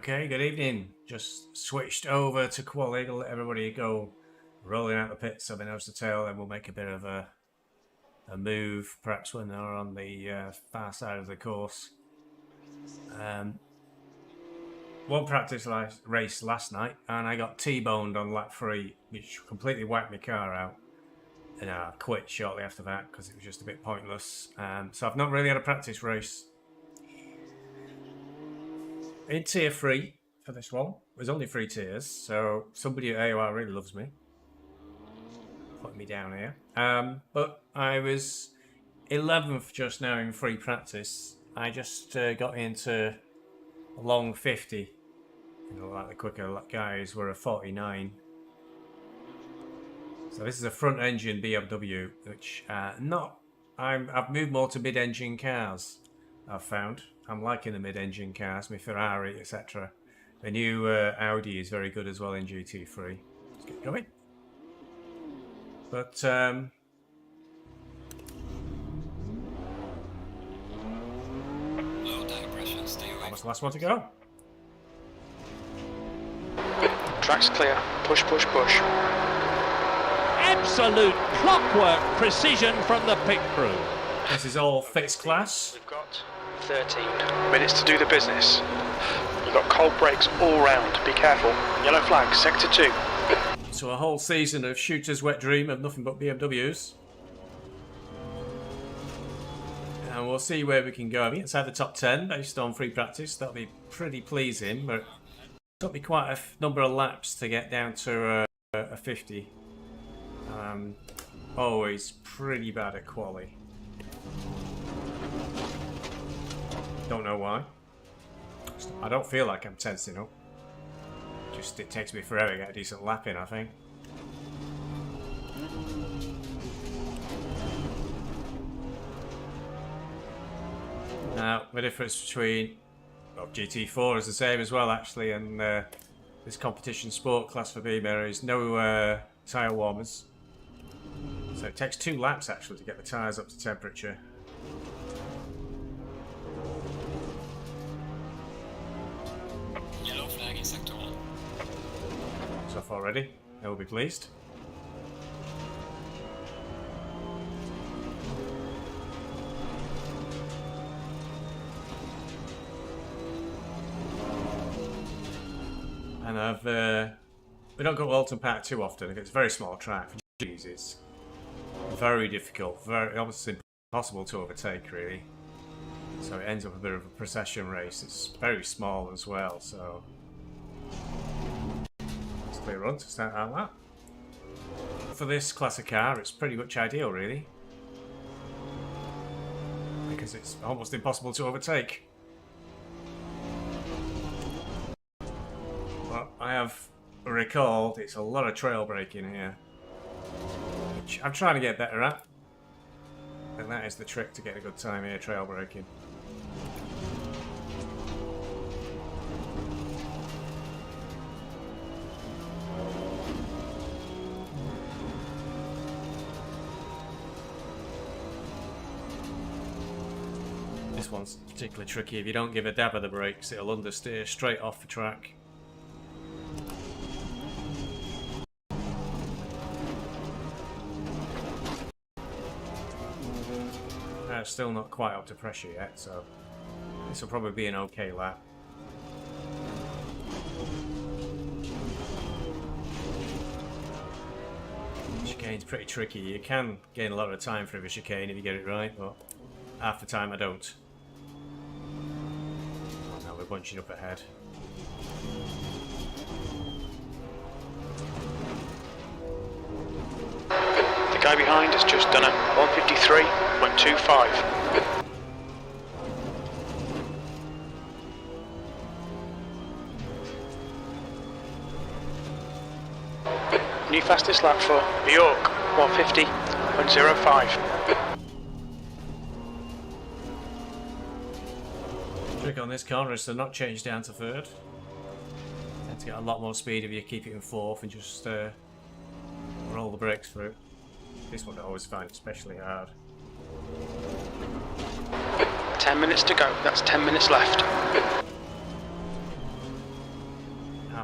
Okay, good evening. Just switched over to quali to let everybody go rolling out the pits so they nose to tail, and we'll make a bit of a move, perhaps when they're on the far side of the course. One practice race last night, and I got T-boned on lap 3, which completely wiped my car out. And I quit shortly after that because it was just a bit pointless. So I've not really had a practice race. In tier 3 for this one. There's only 3 tiers, so somebody at AOR really loves me. Putting me down here. But I was 11th just now in free practice. I just got into a long 50. You know, like the quicker guys were a 49. So this is a front engine BMW, which I've moved more to mid-engine cars. I've found I'm liking the mid-engine cars, my Ferrari, etc. The new Audi is very good as well in GT3. Let's get going. But low tire pressure, stay away. almost the last one to go. Track's clear. Push, push, push. Absolute clockwork precision from the pit crew. This is all fixed class. We've got 13 minutes to do the business. You've got cold brakes all round. Be careful. Yellow flag, sector 2. So a whole season of shooter's wet dream of nothing but BMWs. And we'll see where we can go. I mean, inside the top 10 based on free practice. That'll be pretty pleasing, but it took me quite a number of laps to get down to a 50. Always pretty bad at quali. Don't know why. I don't feel like I'm tensing up. Just it takes me forever to get a decent lap in, I think. Now, the difference between GT4 is the same as well, actually, and this competition sport class for Beamer is no tyre warmers. So it takes 2 laps actually to get the tyres up to temperature. Yellow flag in sector 1. It's off already. They will be pleased. And we don't go to Oulton Park too often. It's a very small track. For G's, it's very difficult, very almost impossible to overtake, really. So it ends up a bit of a procession race. It's very small as well, so it's a clear run to start out that. For this class of car, it's pretty much ideal, really, because it's almost impossible to overtake. Well, I have recalled it's a lot of trail braking here, which I'm trying to get better at. And that is the trick to get a good time here, trail braking. This one's particularly tricky. If you don't give a dab of the brakes, it'll understeer straight off the track. Still not quite up to pressure yet, so this will probably be an okay lap. Chicane's pretty tricky. You can gain a lot of time for a chicane if you get it right, but half the time I don't. Now we're bunching up ahead. The guy behind has just done a 153.25. New fastest lap for New York, 150.05. Trick on this corner is to not change down to third. Tend to get a lot more speed if you keep it in fourth and just roll the brakes through. This one I always find especially hard. 10 minutes to go, that's 10 minutes left.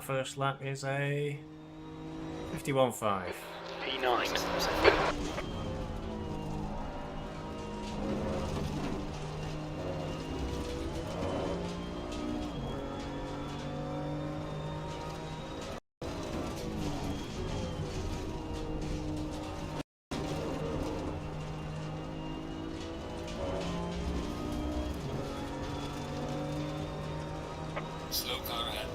first lap is a 51.5. P9. Slow car ahead.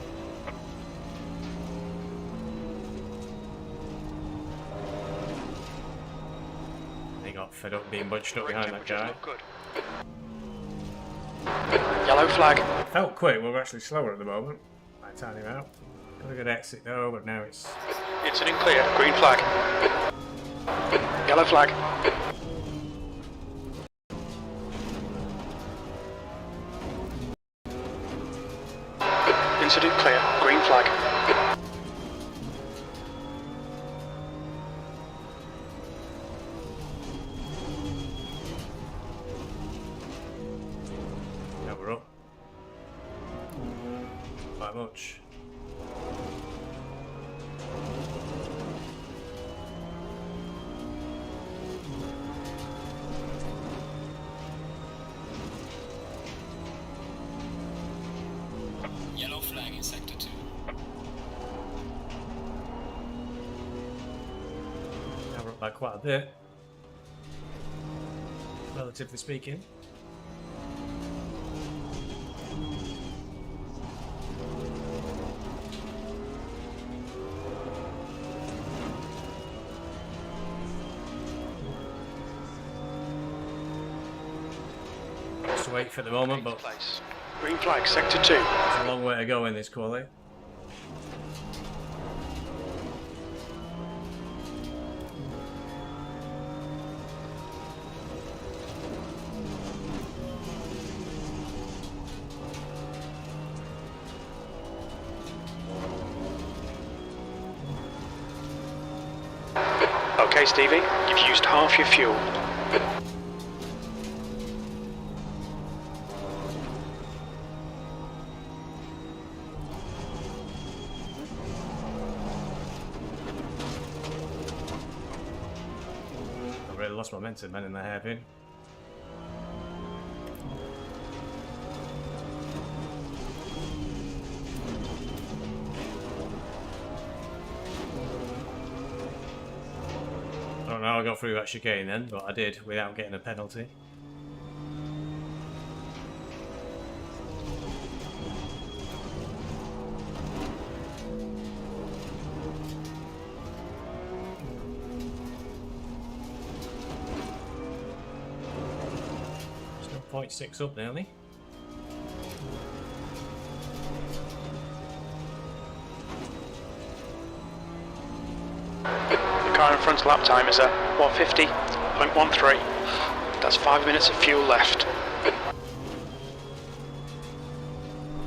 They got fed up being bunched up behind that guy. Good. Yellow flag. Felt quick, we're actually slower at the moment. I timed him out. Got a good exit though, but now it's... Incident clear. Green flag. Yellow flag. Incident clear. Green flag. Now we're up. Quite much. Yellow flag in sector 2. Now we're up by quite a bit. Relatively speaking. Just wait for the moment, but Place. Green flag. Sector 2. it's a long way to go in this quali. Okay, Stevie. You've used half your fuel. I really lost momentum then in the hairpin. I don't know how I got through that chicane then, but I did without getting a penalty. Still 0.6 up nearly. The car in front's lap time is at 150.13. That's 5 minutes of fuel left.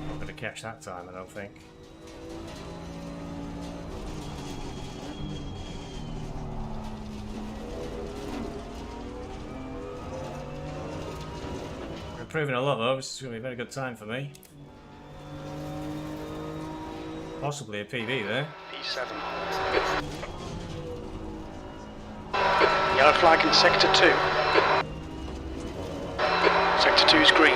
Not going to catch that time, I don't think. We're improving a lot though, this is going to be a very good time for me. Possibly a PB there. P7. Yellow flag in sector 2. Sector 2 is green.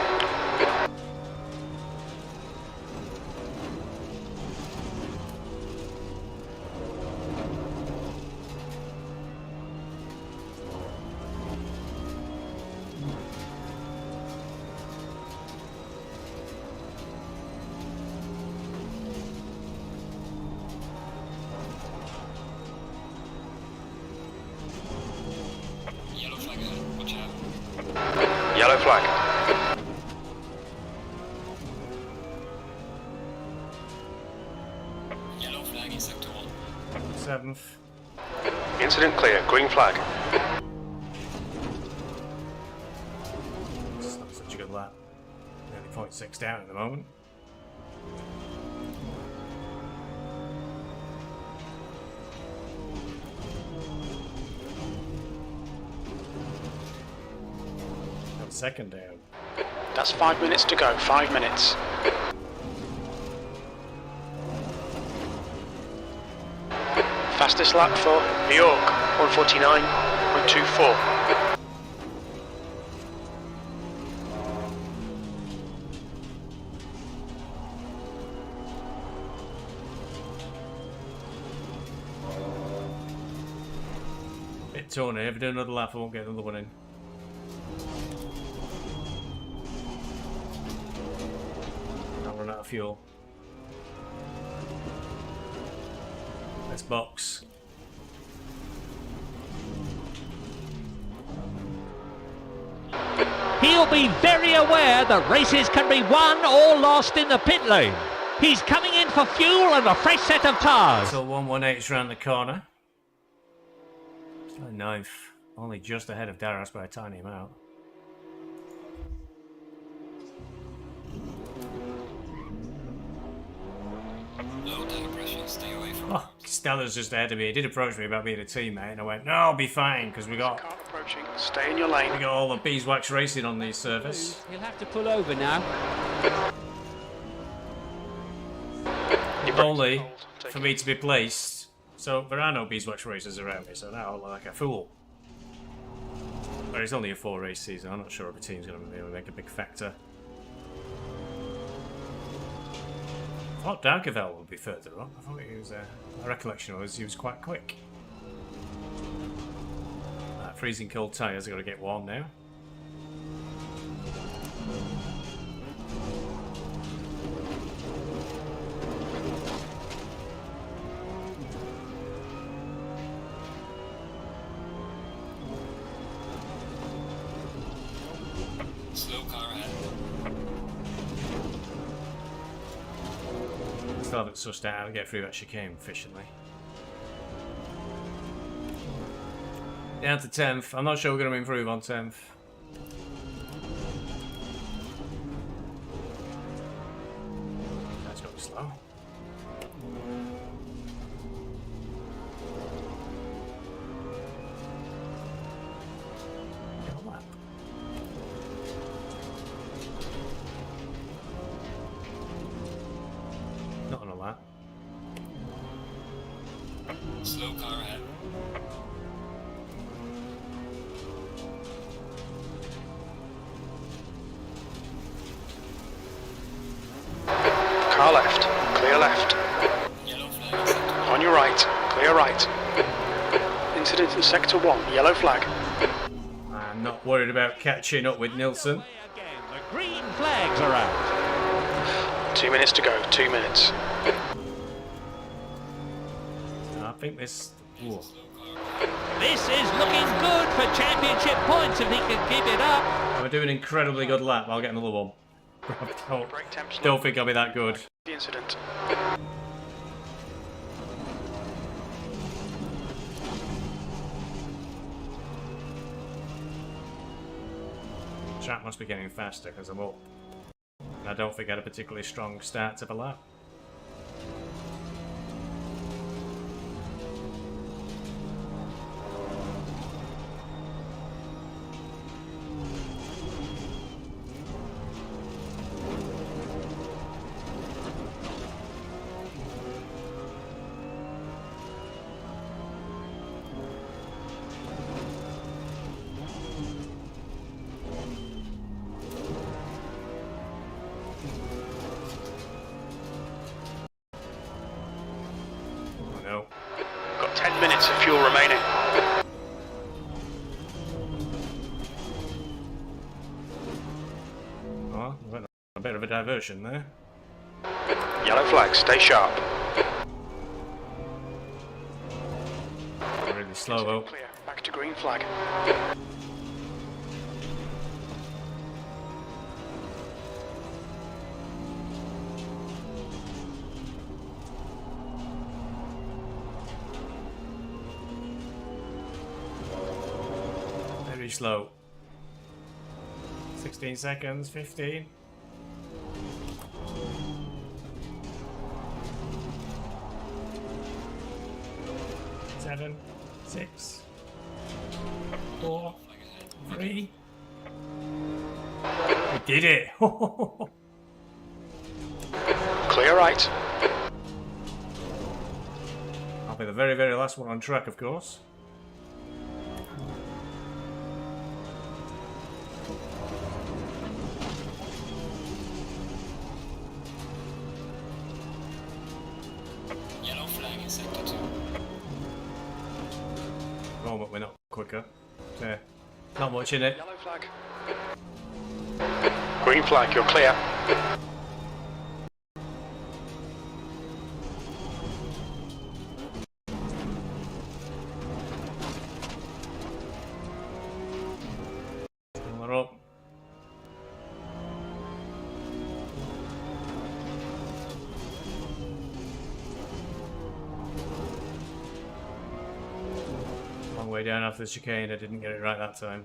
Yellow flag ahead. Watch out. Yellow flag. Yellow flag in sector 1. 7th. Incident clear. Green flag. It's not such a good lap. Nearly 0.6 down at the moment. Got second down. That's 5 minutes to go. 5 minutes. Fastest lap for New York, 1:49.24. Bit torn here. If I do another lap, I won't get another one in. I'll run out of fuel. Let's box. He'll be very aware that races can be won or lost in the pit lane. He's coming in for fuel and a fresh set of tyres. So 118's round the corner. Still ninth. Only just ahead of Darius by a tiny amount. Low tire pressure, stay away from Oh, Stella's just ahead of me. He did approach me about being a teammate, and I went, no, I'll be fine, because we got Car approaching, stay in your lane. all the BeesWax racing on these servers. He'll have to pull over now. Your brakes Only hold. Take for it. me to be placed. So there are no BeesWax racers around me, so now I look like a fool. But it's only a 4-race season. I'm not sure if a team's going to be able to make a big factor. I thought Darkavel would be further up. I thought he was. My recollection was he was quite quick. Freezing cold tyres. I've got to get warm now. slow car ahead. Still haven't sussed out how to get through that chicane efficiently. Down to 10th. I'm not sure we're going to improve on 10th. That's got to be slow. Get a lap. Not on a lap. Slow car ahead. Car left, clear left. Yellow flag. On your right, clear right. Incident in sector 1, yellow flag. I'm not worried about catching up with Nilsson. Away again. The green flags are out. 2 minutes to go, 2 minutes. I think this. Whoa. This is looking good for championship points if he can keep it up. I'm doing an incredibly good lap. I'll get another one. Brake temps Don't think I'll be that good. the incident. Track must be getting faster because I'm up. And I don't think I had a particularly strong start to the lap. Oh no. Got 10 minutes of fuel remaining. Oh, we went on a bit of a diversion there. Yellow flag, stay sharp. Really slow though. Clear, back to green flag. Very slow. 16 seconds, 15. Seven, 6, 4, 3. We did it! Clear right. I be the very, very last one on track, of course. Yellow flag in sector 2. Moment we're not quicker. So, not much in it. Yellow flag. Green flag, you're clear. Fill her up. Long way down after the chicane, I didn't get it right that time.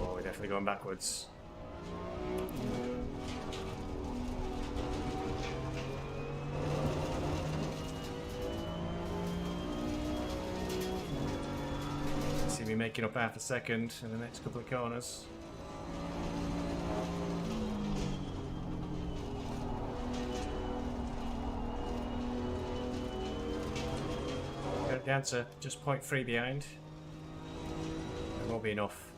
Oh, we're definitely going backwards. See me making up half a second in the next couple of corners. Got it down to just 0.3 behind. It won't be enough.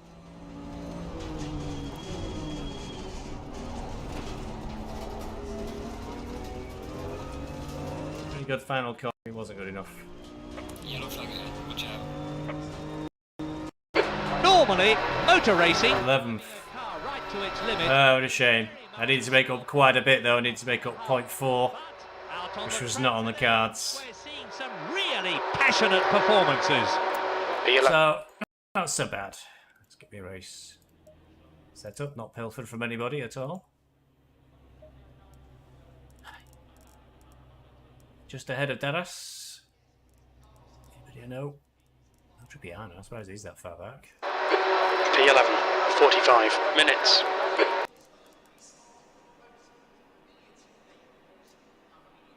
Pretty good final call. It wasn't good enough. Yellow flag ahead, watch out. Normally, motor racing. 11th. Car right to its limit. Oh, what a shame. I needed to make up quite a bit though. I needed to make up 0.4, Out on which the was track not on the today, cards. We're seeing some really passionate performances. So, not so bad. Let's get me a race set up. Not pilfered from anybody at all. Just ahead of Dallas. Anybody know? No Tribbiano. I suppose he's that far back. P11, 45 minutes.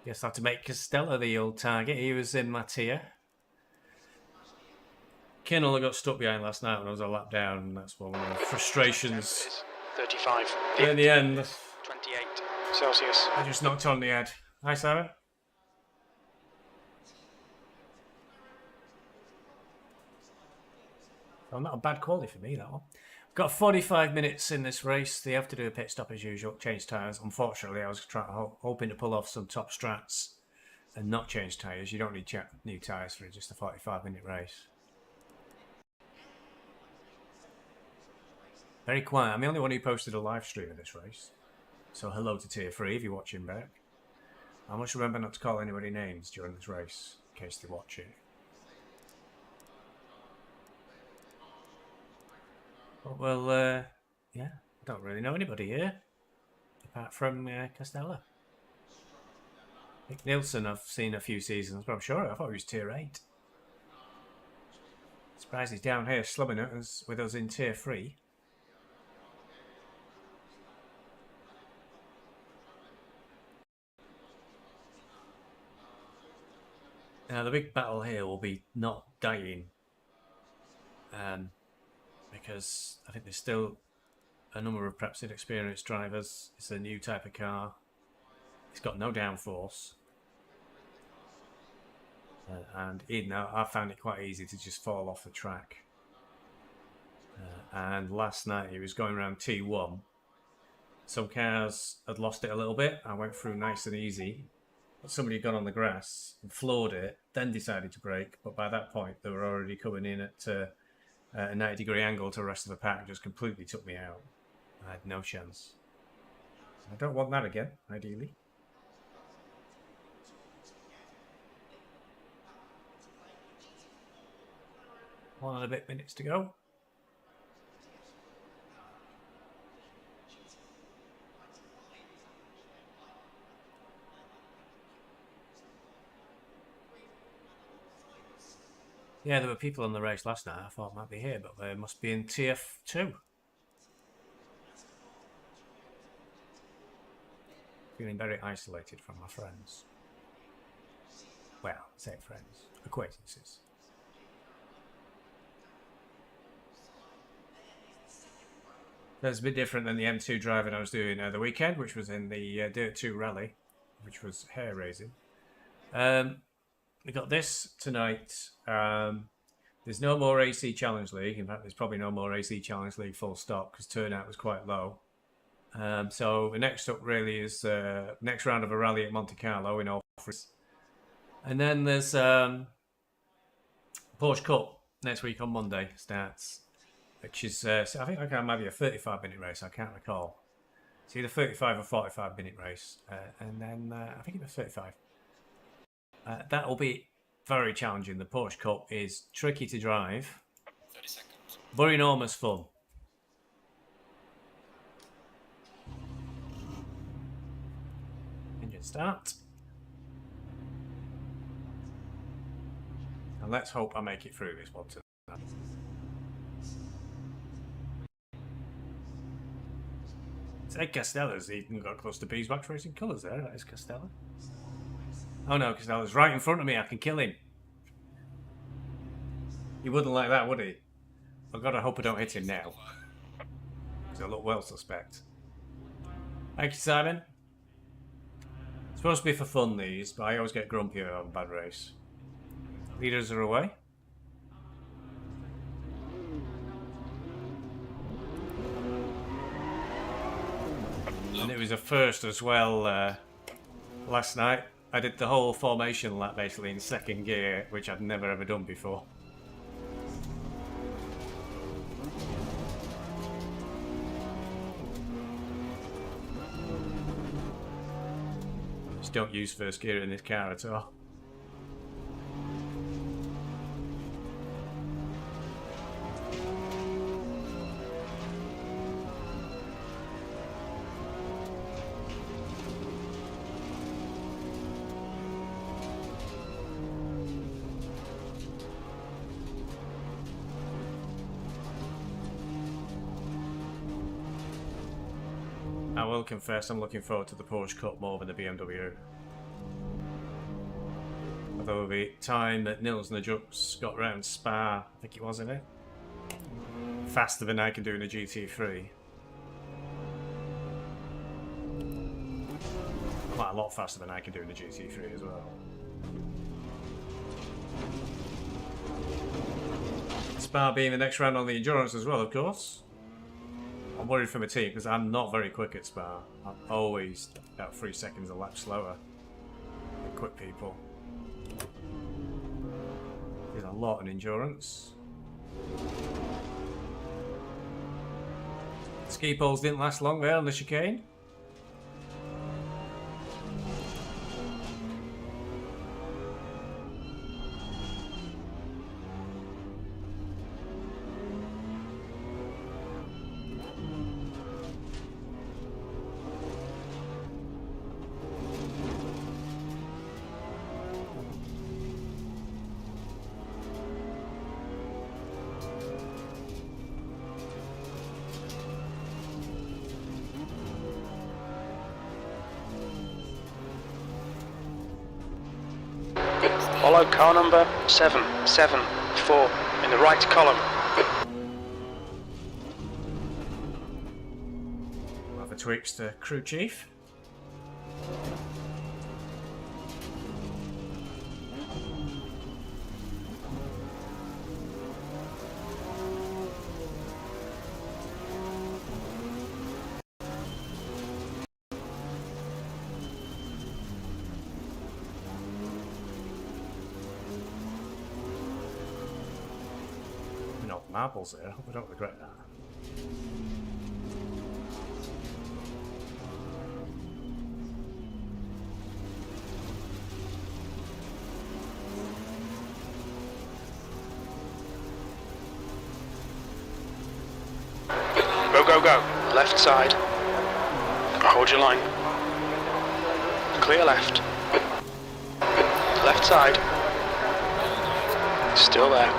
Guess I have to make Costello the old target. He was in my tier. Kinnell got stuck behind last night when I was a lap down, and that's one of the frustrations. 35. But in the end, 28 Celsius. I just knocked on the head. Hi, Sarah. Well, not a bad quality for me, that one. Got 45 minutes in this race. They have to do a pit stop as usual, change tyres. Unfortunately, I was hoping to pull off some top strats and not change tyres. You don't need new tyres for just a 45-minute race. Very quiet. I'm the only one who posted a live stream of this race. So hello to Tier 3 if you're watching back. I must remember not to call anybody names during this race, in case they watch it. But, well, yeah, I don't really know anybody here, apart from Costello. Nick Nielsen I've seen a few seasons, but I'm sure I thought he was Tier 8. Surprised he's down here slumming it with us in Tier 3. Now the big battle here will be not dying, because I think there's still a number of perhaps inexperienced drivers. It's a new type of car. It's got no downforce, and even now I found it quite easy to just fall off the track. And last night he was going around T1. Some cars had lost it a little bit. I went through nice and easy. Somebody got on the grass and floored it, then decided to brake, but by that point they were already coming in at a 90-degree angle to the rest of the pack. Just completely took me out. I had no chance. I don't want that again, ideally. One and a bit minutes to go. Yeah, there were people on the race last night I thought might be here, but they must be in Tier 2. Feeling very isolated from my friends. Well, say friends, acquaintances. That's a bit different than the M2 driving I was doing the weekend, which was in the Dirt 2 Rally, which was hair raising. We got this tonight. There's no more AC Challenge League. In fact, there's probably no more AC Challenge League full stop because turnout was quite low. So the next up really is next round of a rally at Monte Carlo in Orford. And then there's Porsche Cup next week on Monday starts, which is, I think it might be a 35-minute race. I can't recall. It's either 35 or 45-minute race. And then I think it was 35. That will be very challenging. The Porsche Cup is tricky to drive, 30 seconds. but enormous fun. Engine start. And let's hope I make it through this one tonight. It's Ed Castella's even got close to BeesWax Racing colours there. That is Castella. Oh no, Castella's right in front of me. I can kill him. He wouldn't like that, would he? I've got to hope I don't hit him now. Because I look well suspect. Thank you, Simon. It's supposed to be for fun, these, but I always get grumpy on a bad race. Leaders are away. And it was a first as well last night. I did the whole formation lap basically in second gear, which I'd never ever done before. Just don't use first gear in this car at all. I will confess I'm looking forward to the Porsche Cup more than the BMW. Although the time that Nils Najux got round Spa, I think it was, in it, faster than I can do in a GT3. Quite a lot faster than I can do in the GT3 as well. Spa being the next round on the endurance as well, of course. I'm worried for my team because I'm not very quick at Spa. I'm always about 3 seconds a lap slower than quick people. There's a lot of endurance. Ski poles didn't last long there on the chicane. Follow car number 774 in the right column. Have a tweaks to crew chief. Marbles there. I hope I don't regret that. Go, go, go. Left side. Hold your line. Clear left. Left side. Still there.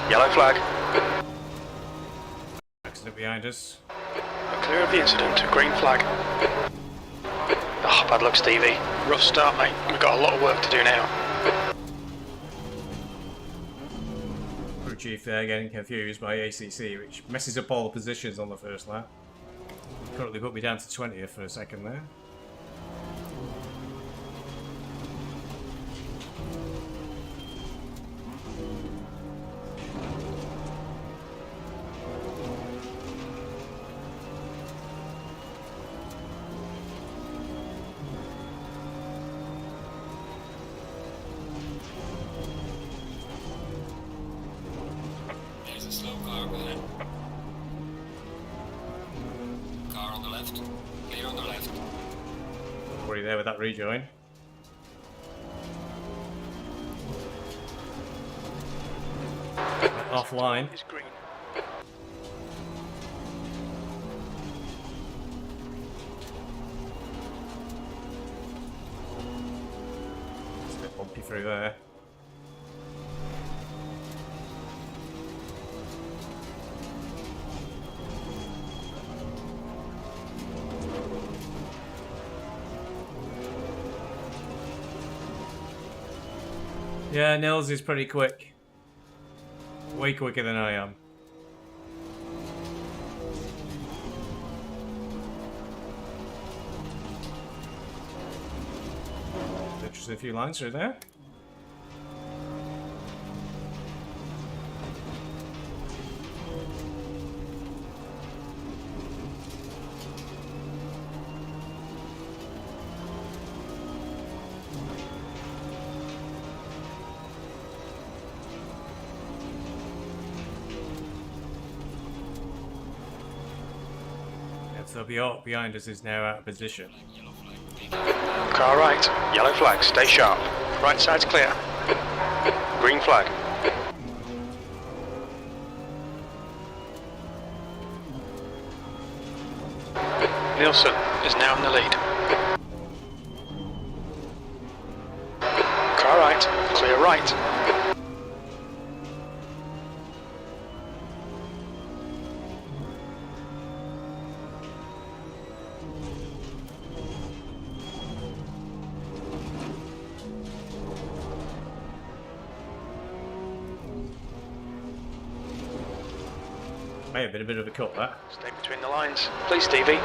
Yellow flag. Accident behind us. We're clear of the incident. Green flag. Oh, bad luck, Stevie. Rough start, mate. We've got a lot of work to do now. Crew chief there getting confused by ACC, which messes up all the positions on the first lap. Currently put me down to 20th for a second there. There's a slow car behind. Car on the left. Clear on the left. Don't worry there with that rejoin. Offline. It's green. It's a bit bumpy through there. Yeah, Nils is pretty quick. Way quicker than I am. Just a few lines through there. So behind us is now out of position. Yellow flag. Car right. Yellow flag. Stay sharp. Right side's clear. Green flag. Nielsen is now in the lead. Car right. Clear right. May have been a bit of a cut, that. Stay between the lines. Please, Stevie.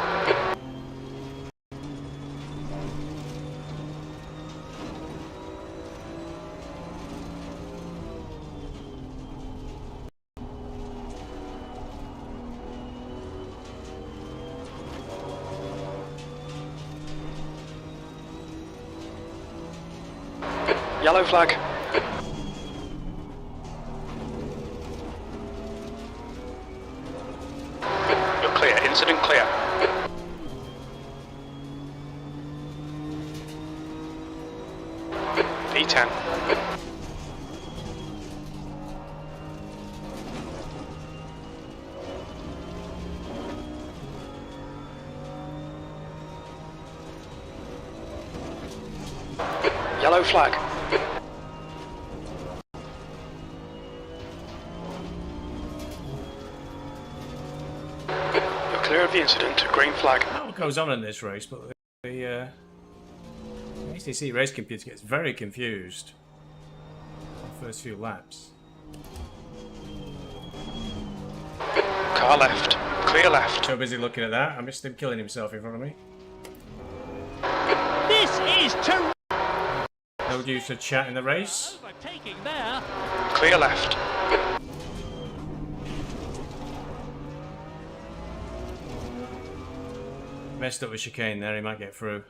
Yellow flag. You're clear. Incident clear. P10. Yellow flag. You're clear of the incident. Green flag. I don't know what goes on in this race, but the ACC race computer gets very confused on the first few laps. Car left. Clear left. So busy looking at that, I missed him killing himself in front of me. This is terrific. No use to chat in the race. Overtaking there. Clear left. Messed up with chicane there, he might get through.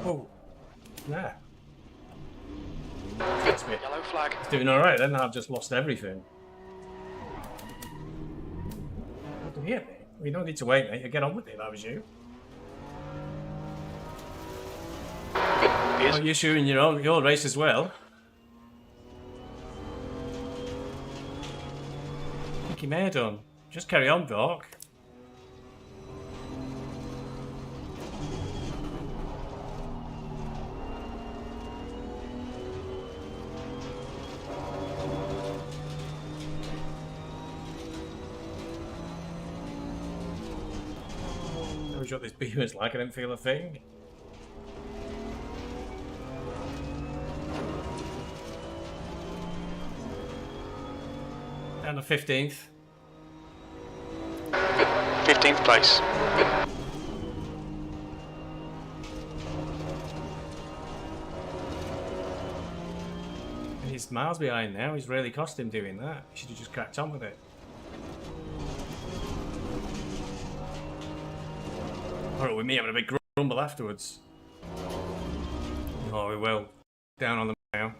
Oh, yeah. That's me. Yellow flag. It's doing alright then, I've just lost everything. What do you hear me? We don't need to wait, mate. I'd get on with it if I was you. Oh, you're shooting your race as well. I think he may have done. Just carry on, Doc. told you what this Beamer's like, I didn't feel a thing. Down to 15th. 15th place. He's miles behind now. He's really cost him doing that. He should have just cracked on with it. Or with me having a big grumble afterwards. Oh, we will. Down on the now.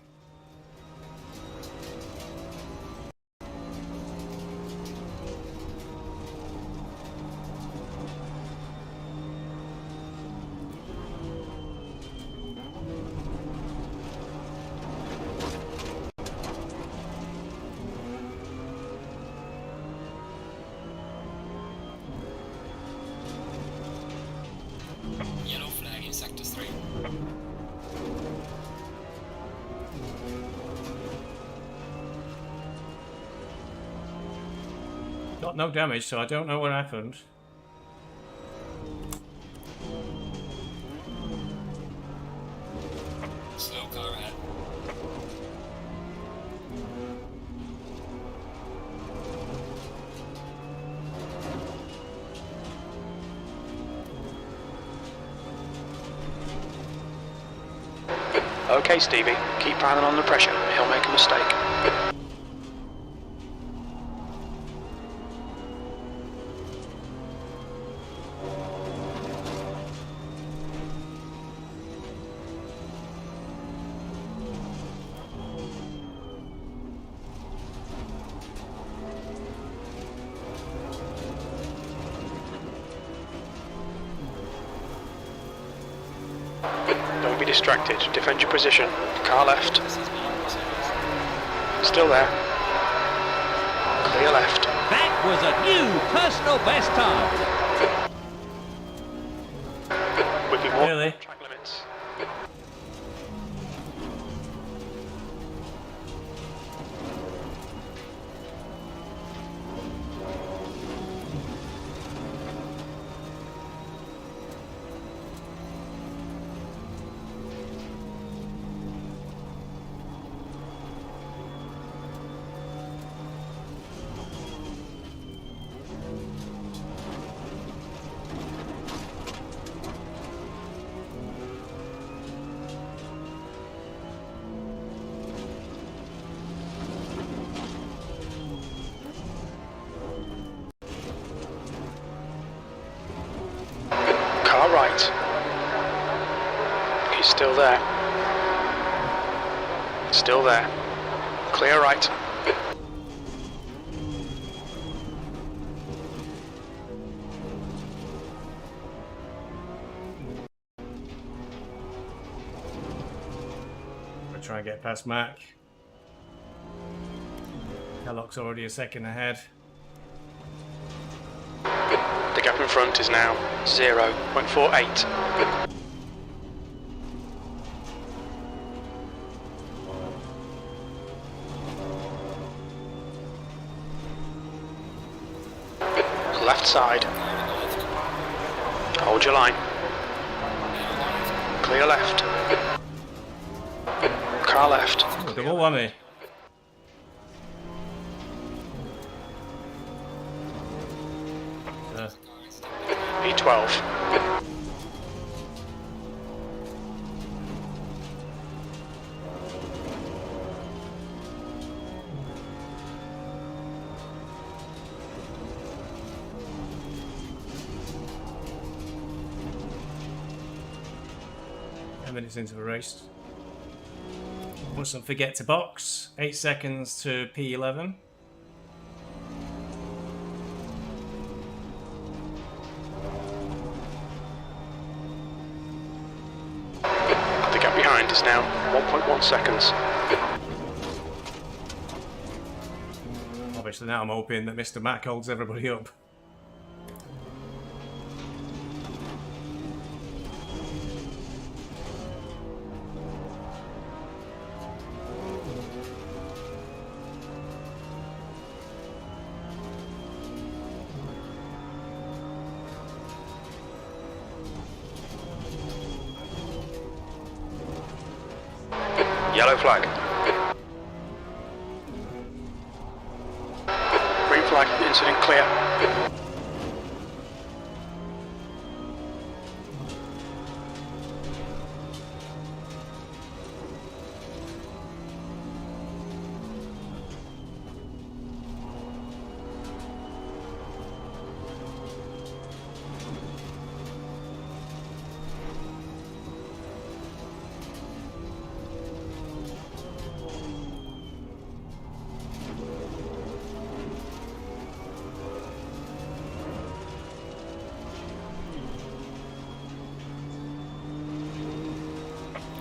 Yellow flag in sector 3. Got no damage, so I don't know what happened. Slow car ahead. Okay, Stevie, keep piling on the pressure. He'll make a mistake. Don't be distracted. Defend your position. Car left. Still there. Clear left. That was a new personal best time. We'd be more Really? track limits. Car right. He's still there. Still there. Clear right. We'll try and get past Mac. Kellock's already a second ahead. The gap in front is now 0.48. Left side. Hold your line. Clear left. Car left. Oh, double whammy. P12. Minutes into the race. Mustn't forget to box. 8 seconds to P11. The gap behind is now 1.1 seconds. Obviously now I'm hoping that Mr. Mac holds everybody up. Yellow flag. Green flag, incident clear.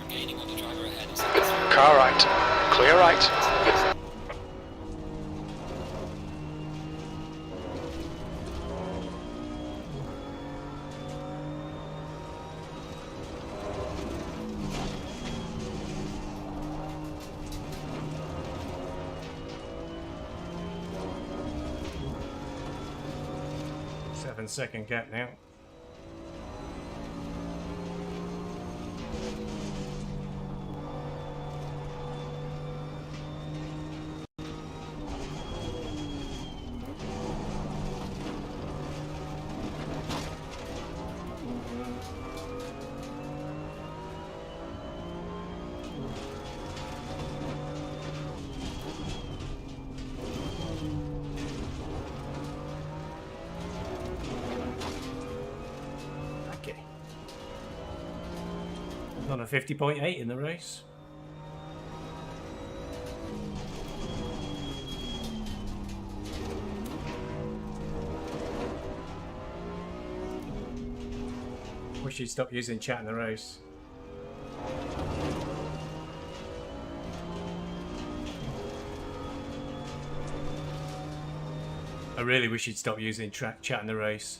Gaining on the driver ahead. Car right. Clear right. Second gap now. On a 50.8 in the race. Wish you'd stop using chat in the race. I really wish you'd stop using chat in the race.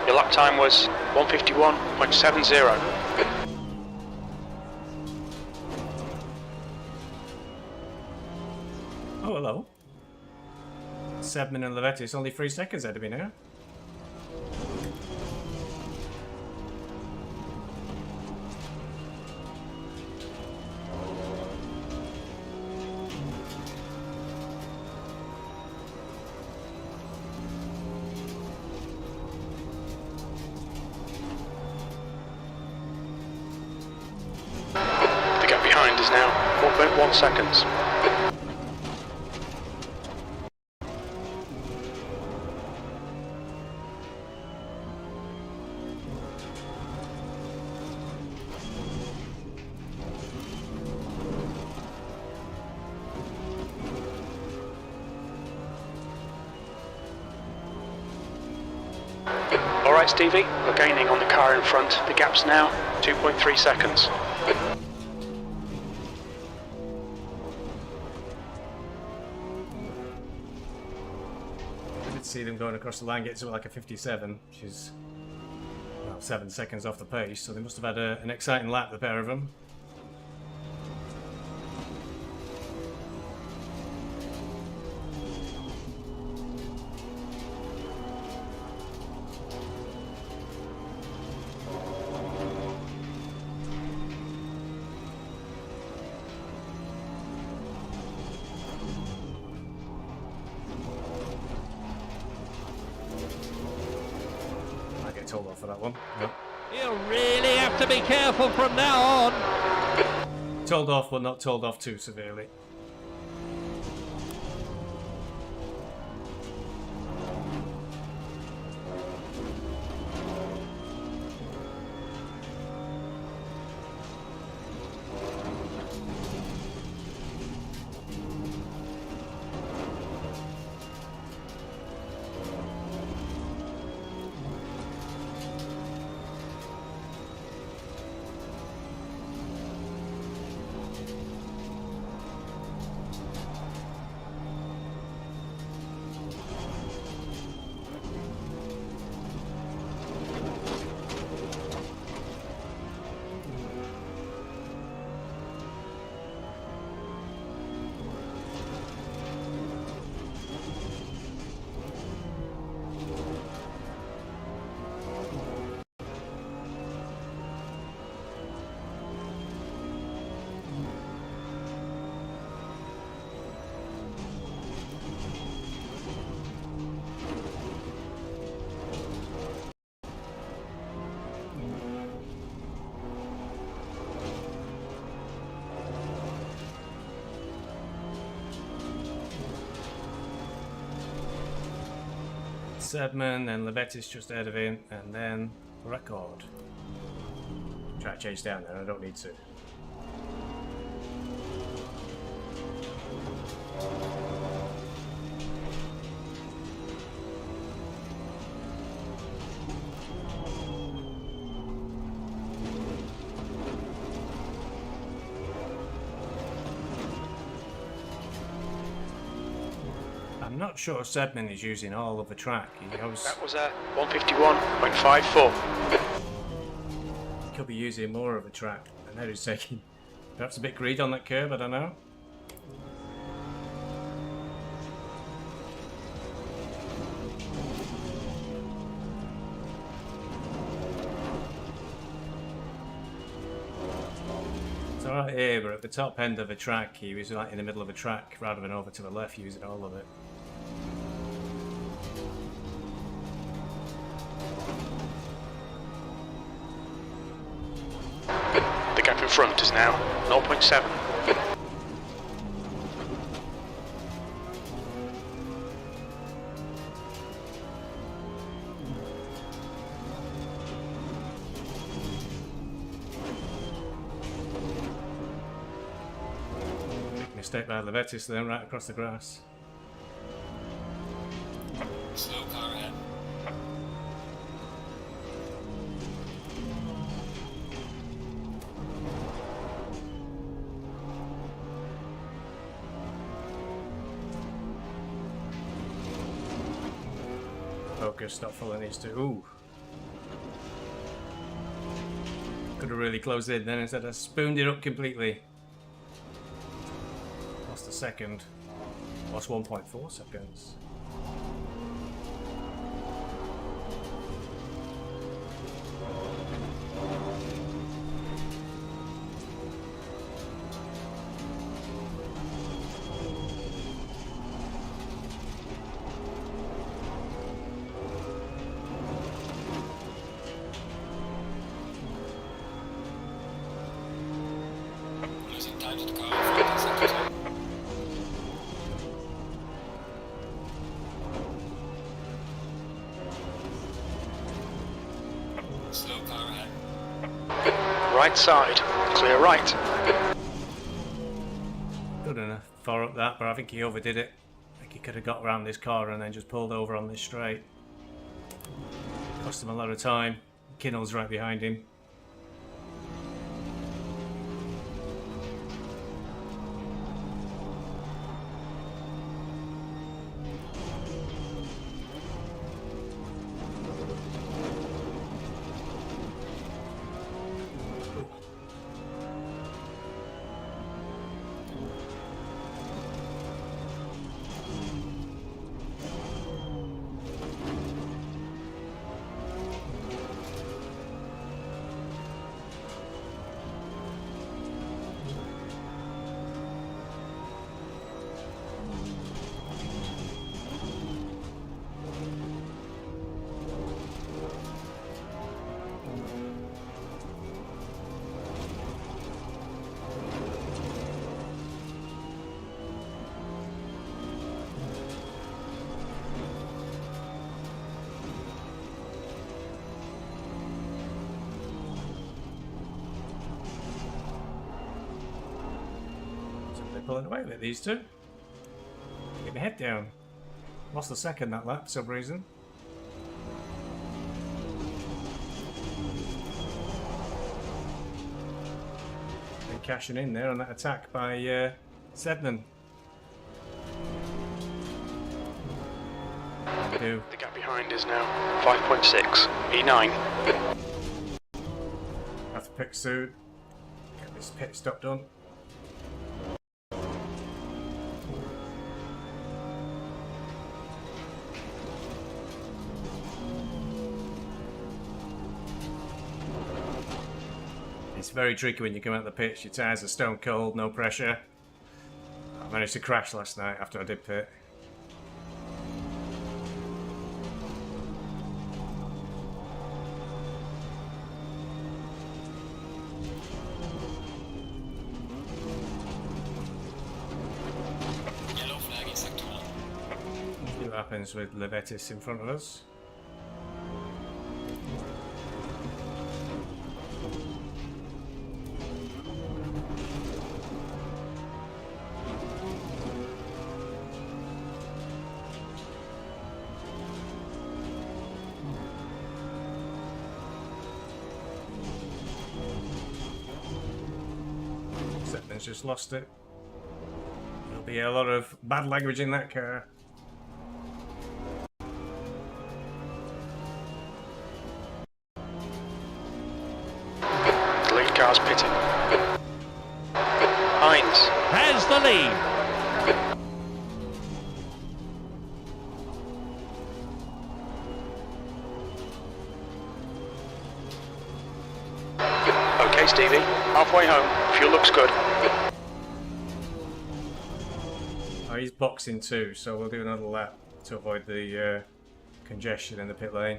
Your lap time was 151.70. Oh, hello. Sebman and Levettis only 3 seconds ahead of me now. The gap behind is now 4.1 seconds. Alright Stevie, we're gaining on the car in front. The gap's now 2.3 seconds. I did see them going across the line, get to like a 57, which is well, 7 seconds off the pace, so they must have had an exciting lap, the pair of them. Told off for that one. Yep. He'll really have to be careful from now on. Told off, but not told off too severely. Sedman, then Levettis just ahead of him, and then Record. Try to chase down there, I don't need to. I'm not sure Sedman is using all of the track. He knows That was a 151.54. he could be using more of the track. I know he's taking perhaps a bit greed on that curve, I don't know. It's alright here, but at the top end of the track, he was like in the middle of the track rather than over to the left using all of it. The gap in front is now 0.7. Mistake by Levettis then, right across the grass. Slow car ahead. Focus, stop following these two. Ooh. Could have really closed in then instead of spooned it up completely. Lost a second. Lost 1.4 seconds. Losing time to the car, 14 seconds. Slow car ahead. Right side, clear right. Good enough for up that, but I think he overdid it. I think he could have got around this corner and then just pulled over on this straight. Cost him a lot of time. Kinnell's right behind him. Pulling away with these two. Get my head down. Lost the second that lap for some reason. And cashing in there on that attack by Sedman. Do. The gap behind is now 5.6. E9. Have to pick suit. Get this pit stop done. It's very tricky when you come out the pitch. Your tyres are stone cold, no pressure. I managed to crash last night after I did pit. Yellow flag in sector 1. what happens with Levetis in front of us. Seppin's just lost it. There'll be a lot of bad language in that car. The lead car's pitting. Hines. Has the lead. Okay, Stevie. Halfway home. Fuel looks good. Oh, he's boxing too, so we'll do another lap to avoid the congestion in the pit lane.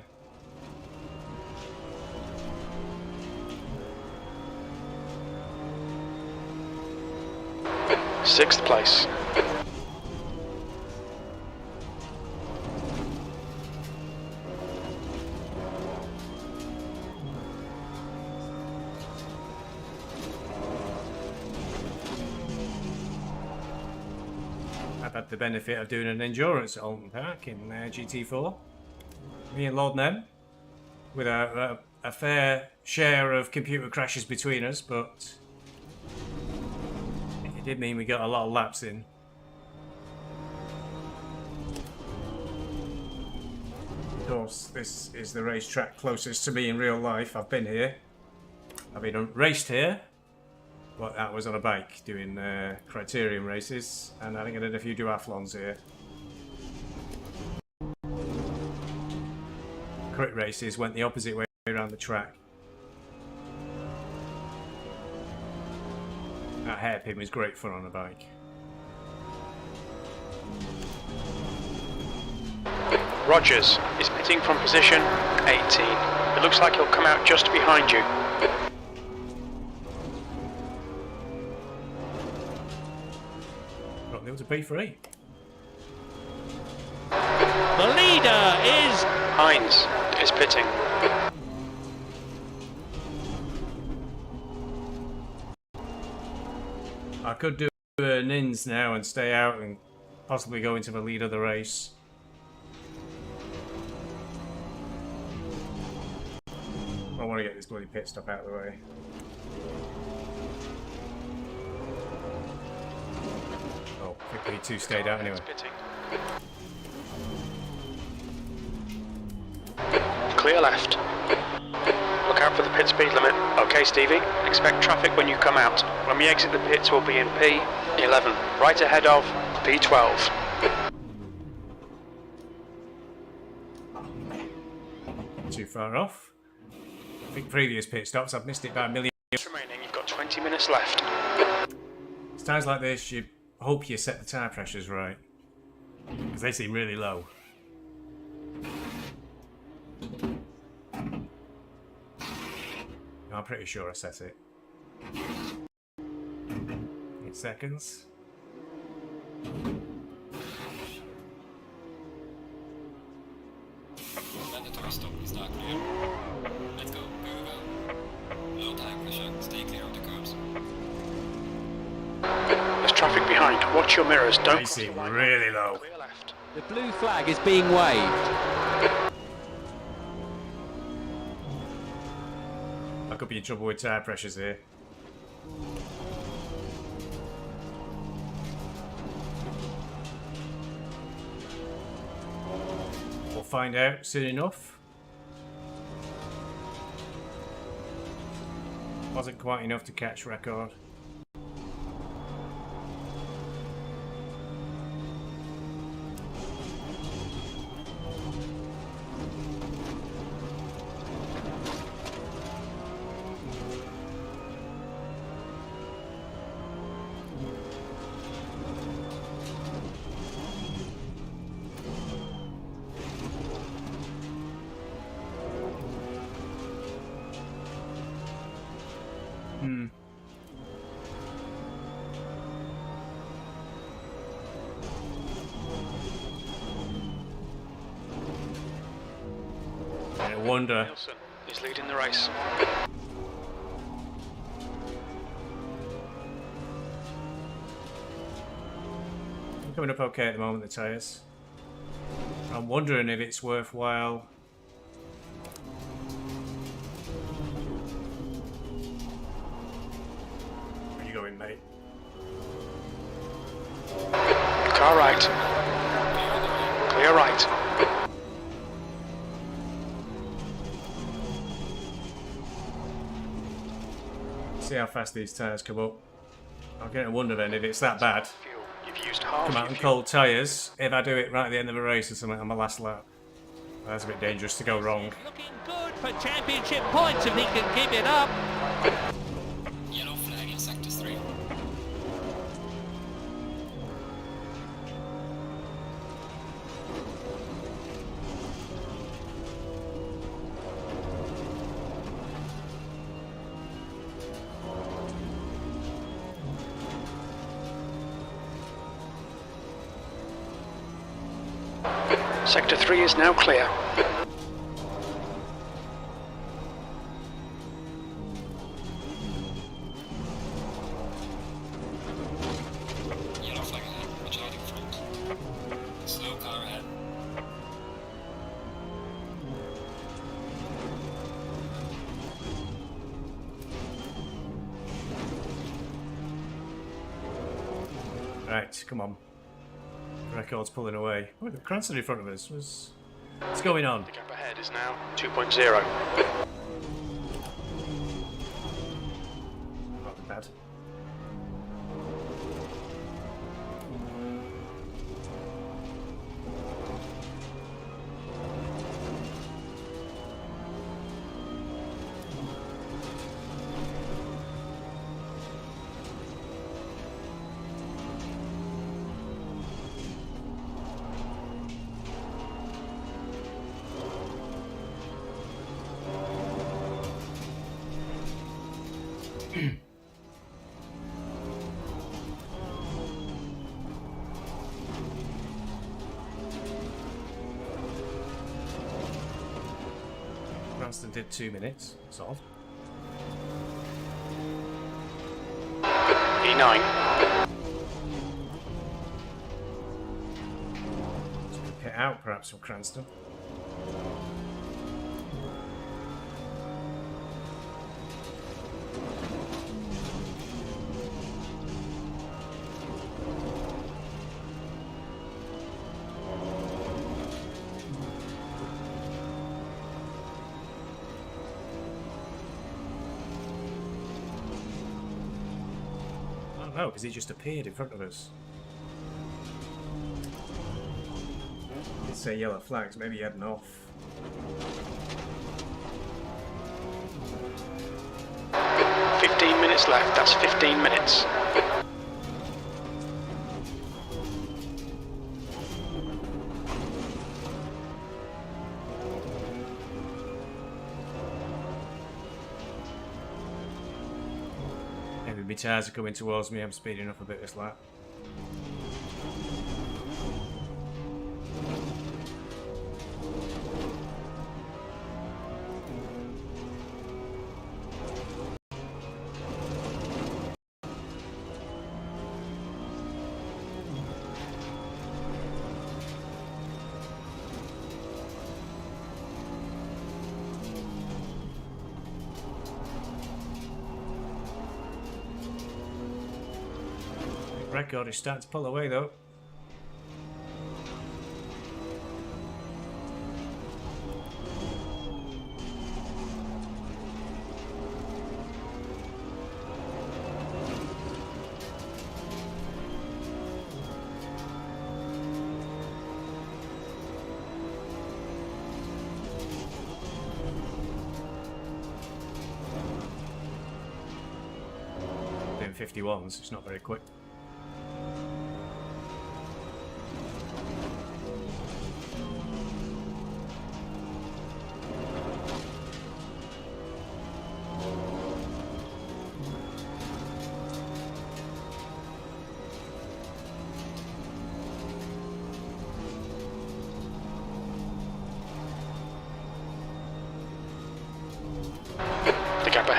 Sixth place. I've had the benefit of doing an endurance at Oulton Park in GT4. Me and Lord Nem, with a fair share of computer crashes between us, but it did mean we got a lot of laps in. Of course, this is the racetrack closest to me in real life. I've been here. I've been raced here. But that was on a bike doing criterium races, and I think I did a few duathlons here. Crit races went the opposite way around the track. That hairpin was great fun on a bike. Rogers is pitting from position 18. It looks like he'll come out just behind you. Got to P3. The leader is Hines is pitting. I could do a Nins now and stay out and possibly go into the lead of the race. I want to get this bloody pit stop out of the way. Oh, I think P2 stayed out anyway. Clear left. Look out for the pit speed limit. Okay, Stevie. Expect traffic when you come out. When we exit the pits, we'll be in P11, right ahead of P12. Too far off. I think previous pit stops, I've missed it by a million. Remaining, you've got 20 minutes left. It's times like this, you hope you set the tyre pressures right, because they seem really low. I'm pretty sure I set it. 8 seconds. Mandatory stop is not clear. Let's go, go. Low tire pressure, stay clear of the curbs. There's traffic behind. Watch your mirrors. Don't They seem really low. Clear left. The blue flag is being waved. I could be in trouble with tyre pressures here. We'll find out soon enough. Wasn't quite enough to catch record. to wonder. Nielsen is leading the race. I'm coming up okay at the moment, the tyres. I'm wondering if it's worthwhile. Where are you going, mate? Car right. Clear right. See how fast these tyres come up. I'm getting to wonder then if it's that bad. Fuel. You've used half Come out your in fuel. cold tyres. If I do it right at the end of a race or something on my last lap, that's a bit dangerous to go wrong. Looking good for championship points if he can keep it up. Yellow flag in sector 3. Sector 3 is now clear. Yellow flag ahead, adjoining front. Slow car ahead. Right, come on. Record's pulling away. Oh, the Cranston in front of us was. What's going on? The gap ahead is now 2.0. Not bad. Cranston did 2 minutes. Solved. E9. Pit out perhaps from Cranston. No, because he just appeared in front of us. Did say yellow flags, maybe heading off. – 15 minutes left, that's 15 minutes. Maybe my tyres are coming towards me, I'm speeding up a bit this lap. Record is starting to pull away though. Doing 51s, it's not very quick.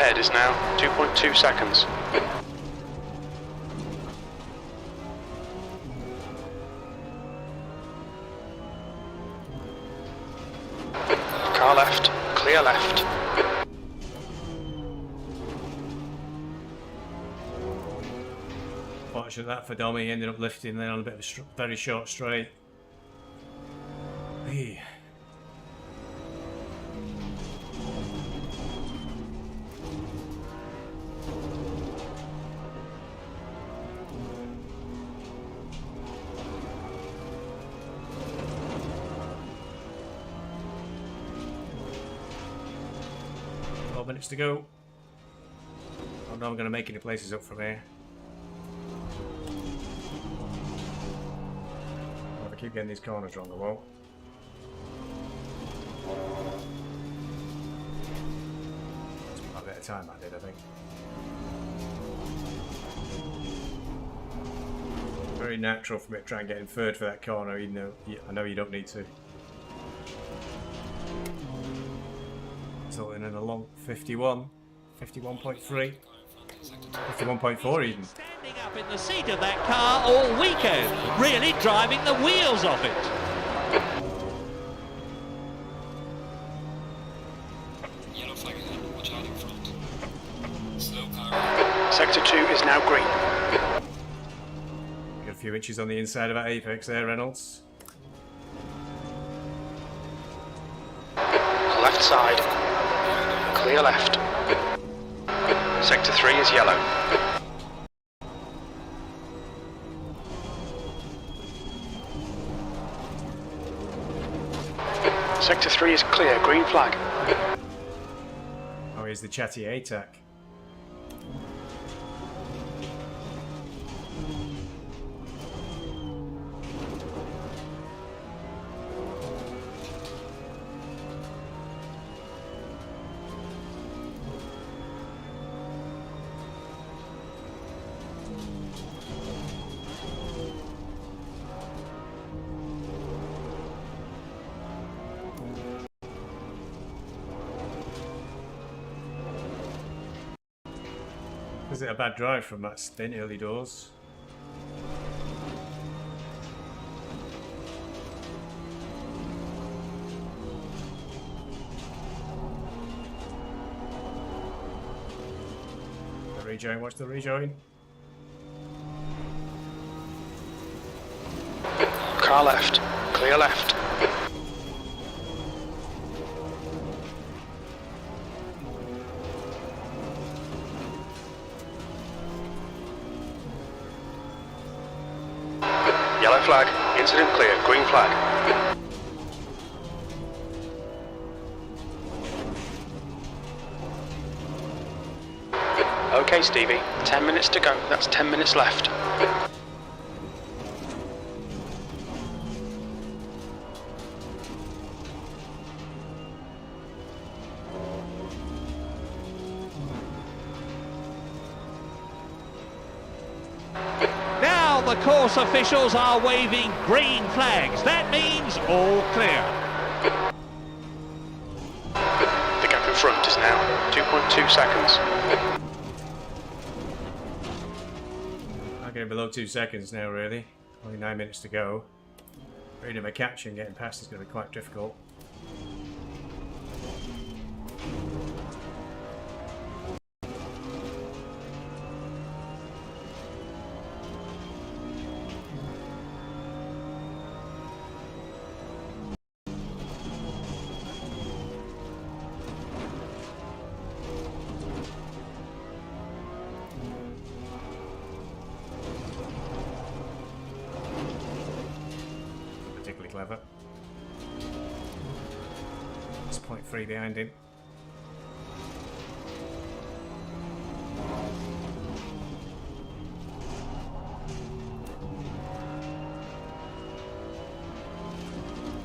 ahead is now 2.2 seconds. Car left, clear left. Fortunate that for Dommy, he ended up lifting then on a bit of a very short straight. Hey. Minutes to go. I don't know if I'm going to make any places up from here. If I keep getting these corners wrong, I won't. Spent a bit of time I did, I think. Very natural for me to try and get in third for that corner, even though I know you don't need to. In a long 51, 51.3, 51.4 even. Standing up in the seat of that car all weekend, really driving the wheels off it. Yellow flag ahead, watch out in front. Slow car. Sector 2 is now green. Got a few inches on the inside of that apex there, Reynolds. Left side. Clear left. Sector 3 is yellow. Sector 3 is clear, green flag. Oh, here's the chatty ATAC. Was it a bad drive from that stint early doors? The rejoin, watch the rejoin. Car left, clear left. Yellow flag, incident clear, green flag. Okay, Stevie, 10 minutes to go. That's 10 minutes left. The course officials are waving green flags. That means all clear. The gap in front is now 2.2 seconds. I'm getting below 2 seconds now, really. Only 9 minutes to go. Reading my catch and getting past is going to be quite difficult. Clever. It's 0.3 behind him.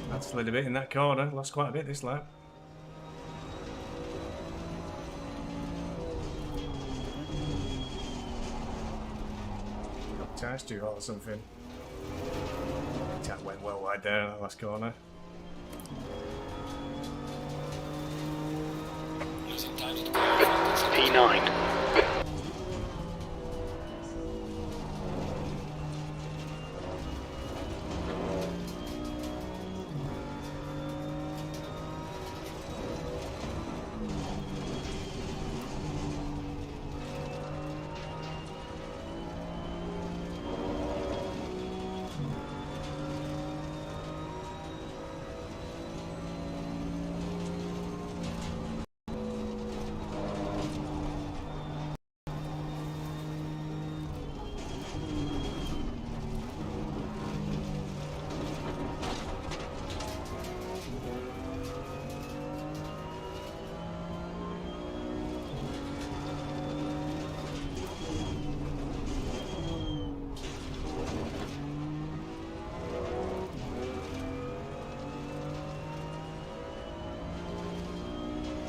That slid a bit in that corner. Lost quite a bit this lap. Got tyres too hot or something. That went well wide there in that last corner. Losing time to the car. P9.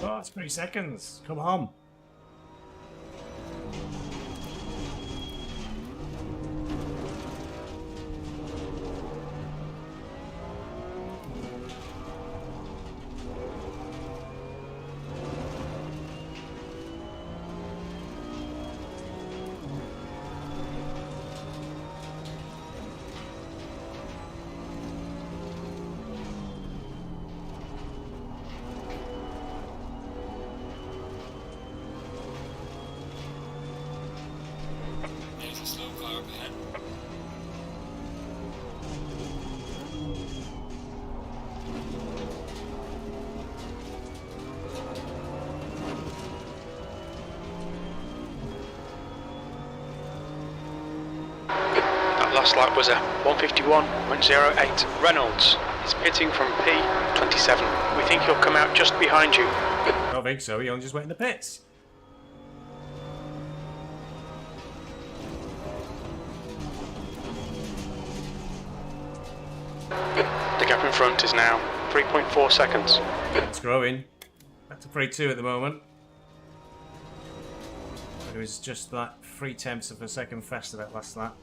Oh, it's 3 seconds. Come on. There's a slow car up ahead. That last lap was a 151.08. Reynolds is pitting from P27. We think he'll come out just behind you. I don't think so. He only just went in the pits. The gap in front is now 3.4 seconds. It's growing. Back to 3.2 at the moment. It was just that 0.3 of a second faster that last lap.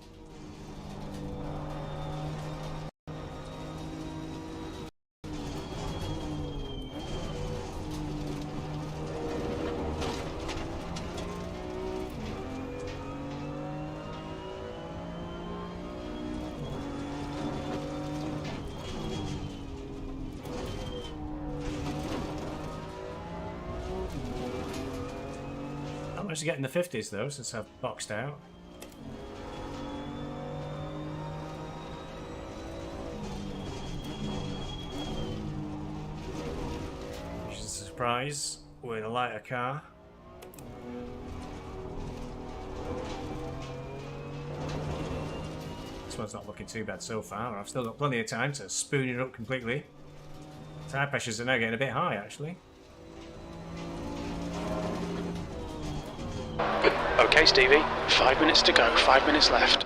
Not much to get in the 50s though, since I've boxed out. Which is a surprise with a lighter car. This one's not looking too bad so far. I've still got plenty of time to spoon it up completely. Tyre pressures are now getting a bit high actually. Okay, Stevie. 5 minutes to go. 5 minutes left.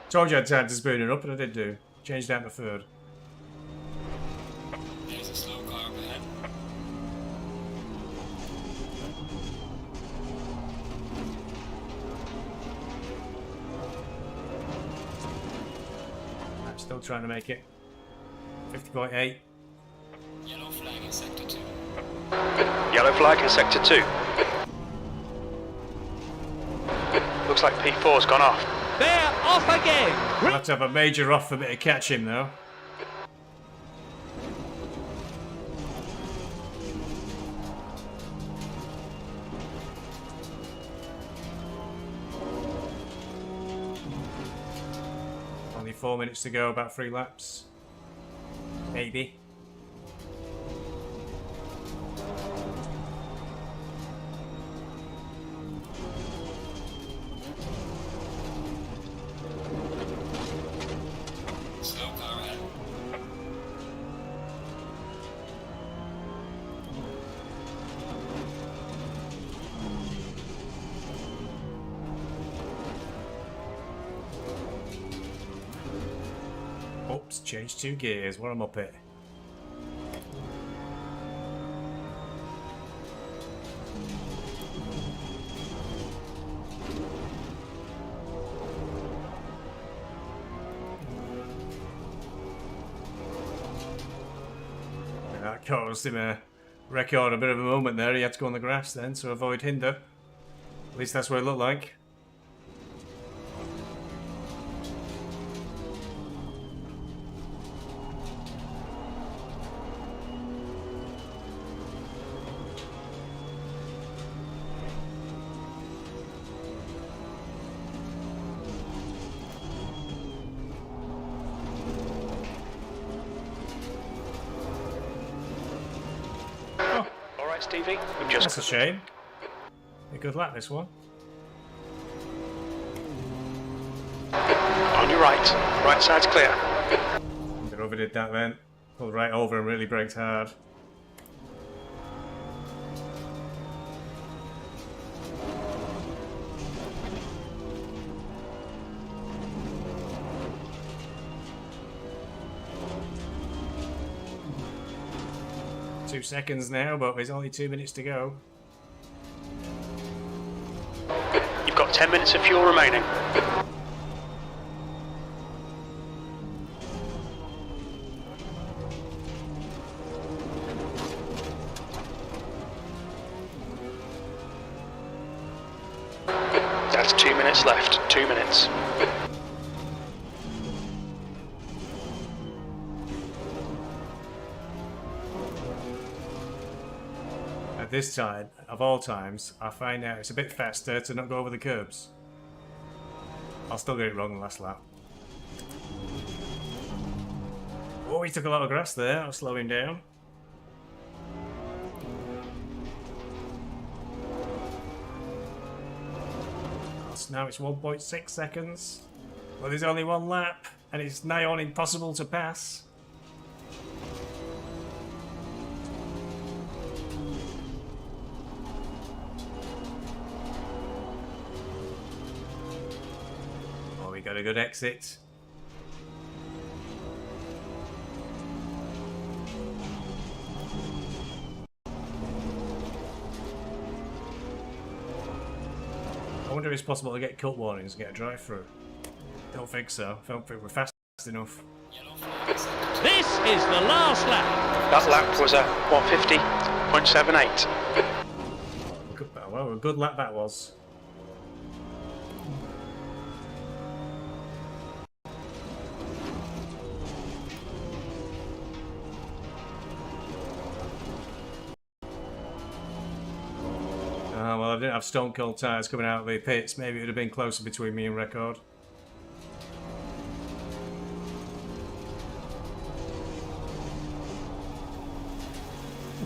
Told you I had time to spoon it up, and I did do. Changed down to third. There's a slow car up ahead. I'm still trying to make it. 50.8. Yellow flag in sector 2. Yellow flag in sector 2. Looks like P4's gone off. They're off again. I'll have to have a major off for me to catch him though. Only 4 minutes to go, about 3 laps. Maybe. Slow car ahead. Oops, changed 2 gears. What am I up at? That caused him a record a bit of a moment there. He had to go on the grass then to avoid hinder. At least that's what it looked like. All right, Stevie, we've just... That's a shame. A good lap, this one. On your right. Right side's clear. But overdid that then. Pulled right over and really braked hard. Two seconds now, but there's only 2 minutes to go. You've got 10 minutes of fuel remaining. That's 2 minutes left. 2 minutes. At this time, of all times, I find out it's a bit faster to not go over the curbs. I'll still get it wrong the last lap. Oh, he took a lot of grass there. I'll slow him down. Now it's 1.6 seconds. Well, there's only one lap, and it's nigh on impossible to pass. Oh, we got a good exit. I wonder if it's possible to get cut warnings and get a drive-through. Don't think so. Don't think we're fast enough. This is the last lap. That lap was a 150.78. Well, a good lap that was. Well, I didn't have stone cold tyres coming out of the pits. Maybe it would have been closer between me and record.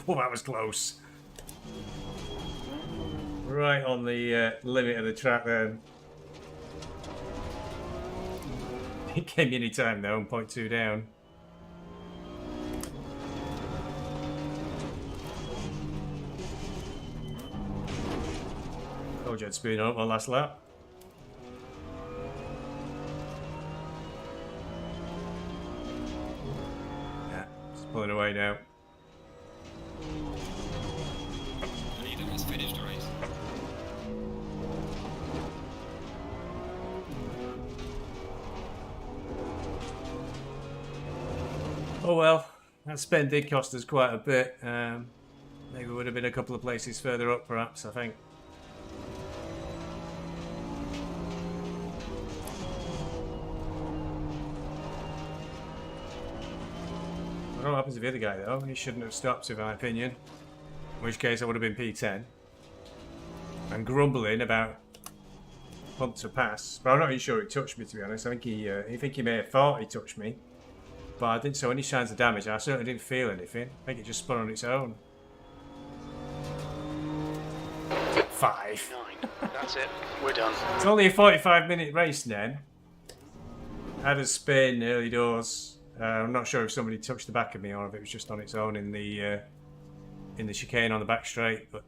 Oh, that was close. Right on the limit of the track then. It came any time though, 0.2 down. Told you I'd speed up my last lap. Yeah, it's pulling away now. The leader has finished the race. Oh well, that spin did cost us quite a bit. Maybe would have been a couple of places further up perhaps, I think. I don't know what happens to the other guy though. He shouldn't have stopped in my opinion. In which case I would have been P10. And grumbling about want to pass. But I'm not even sure he touched me to be honest. I think he may have thought he touched me. But I didn't show any signs of damage. I certainly didn't feel anything. I think it just spun on its own. 5. 9. That's it. We're done. It's only a 45-minute race then. Had a spin early doors. I'm not sure if somebody touched the back of me or if it was just on its own in the chicane on the back straight. But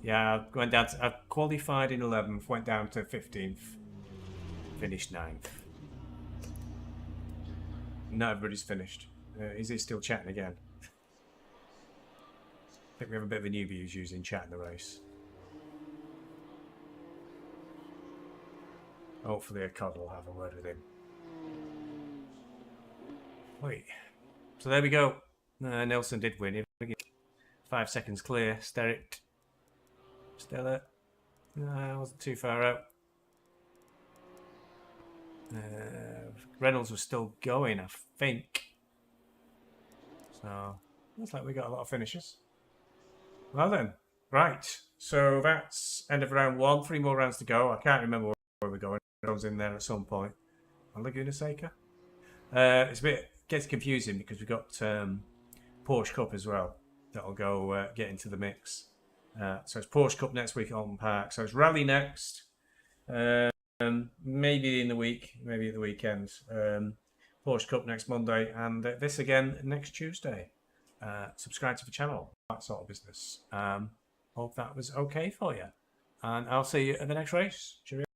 yeah, I went down. I qualified in 11th, went down to 15th, finished 9th. Not everybody's finished. Is he still chatting again? I think we have a bit of a newbie who's using chat in the race. Hopefully a COD will have a word with him. Wait. So there we go. Nelson did win. 5 seconds clear. Stella. No, I wasn't too far out. Reynolds was still going, I think. So, looks like we got a lot of finishes. Well then, right. So that's end of round 1. 3 more rounds to go. I can't remember where we're going. I was in there at some point. On Laguna Seca. It's a bit gets confusing because we've got Porsche Cup as well. That'll go get into the mix. So it's Porsche Cup next week at Oulton Park. So it's Rally next. Maybe in the week, maybe at the weekend. Porsche Cup next Monday, and this again next Tuesday. Subscribe to the channel, that sort of business. Hope that was okay for you. And I'll see you at the next race. Cheerio.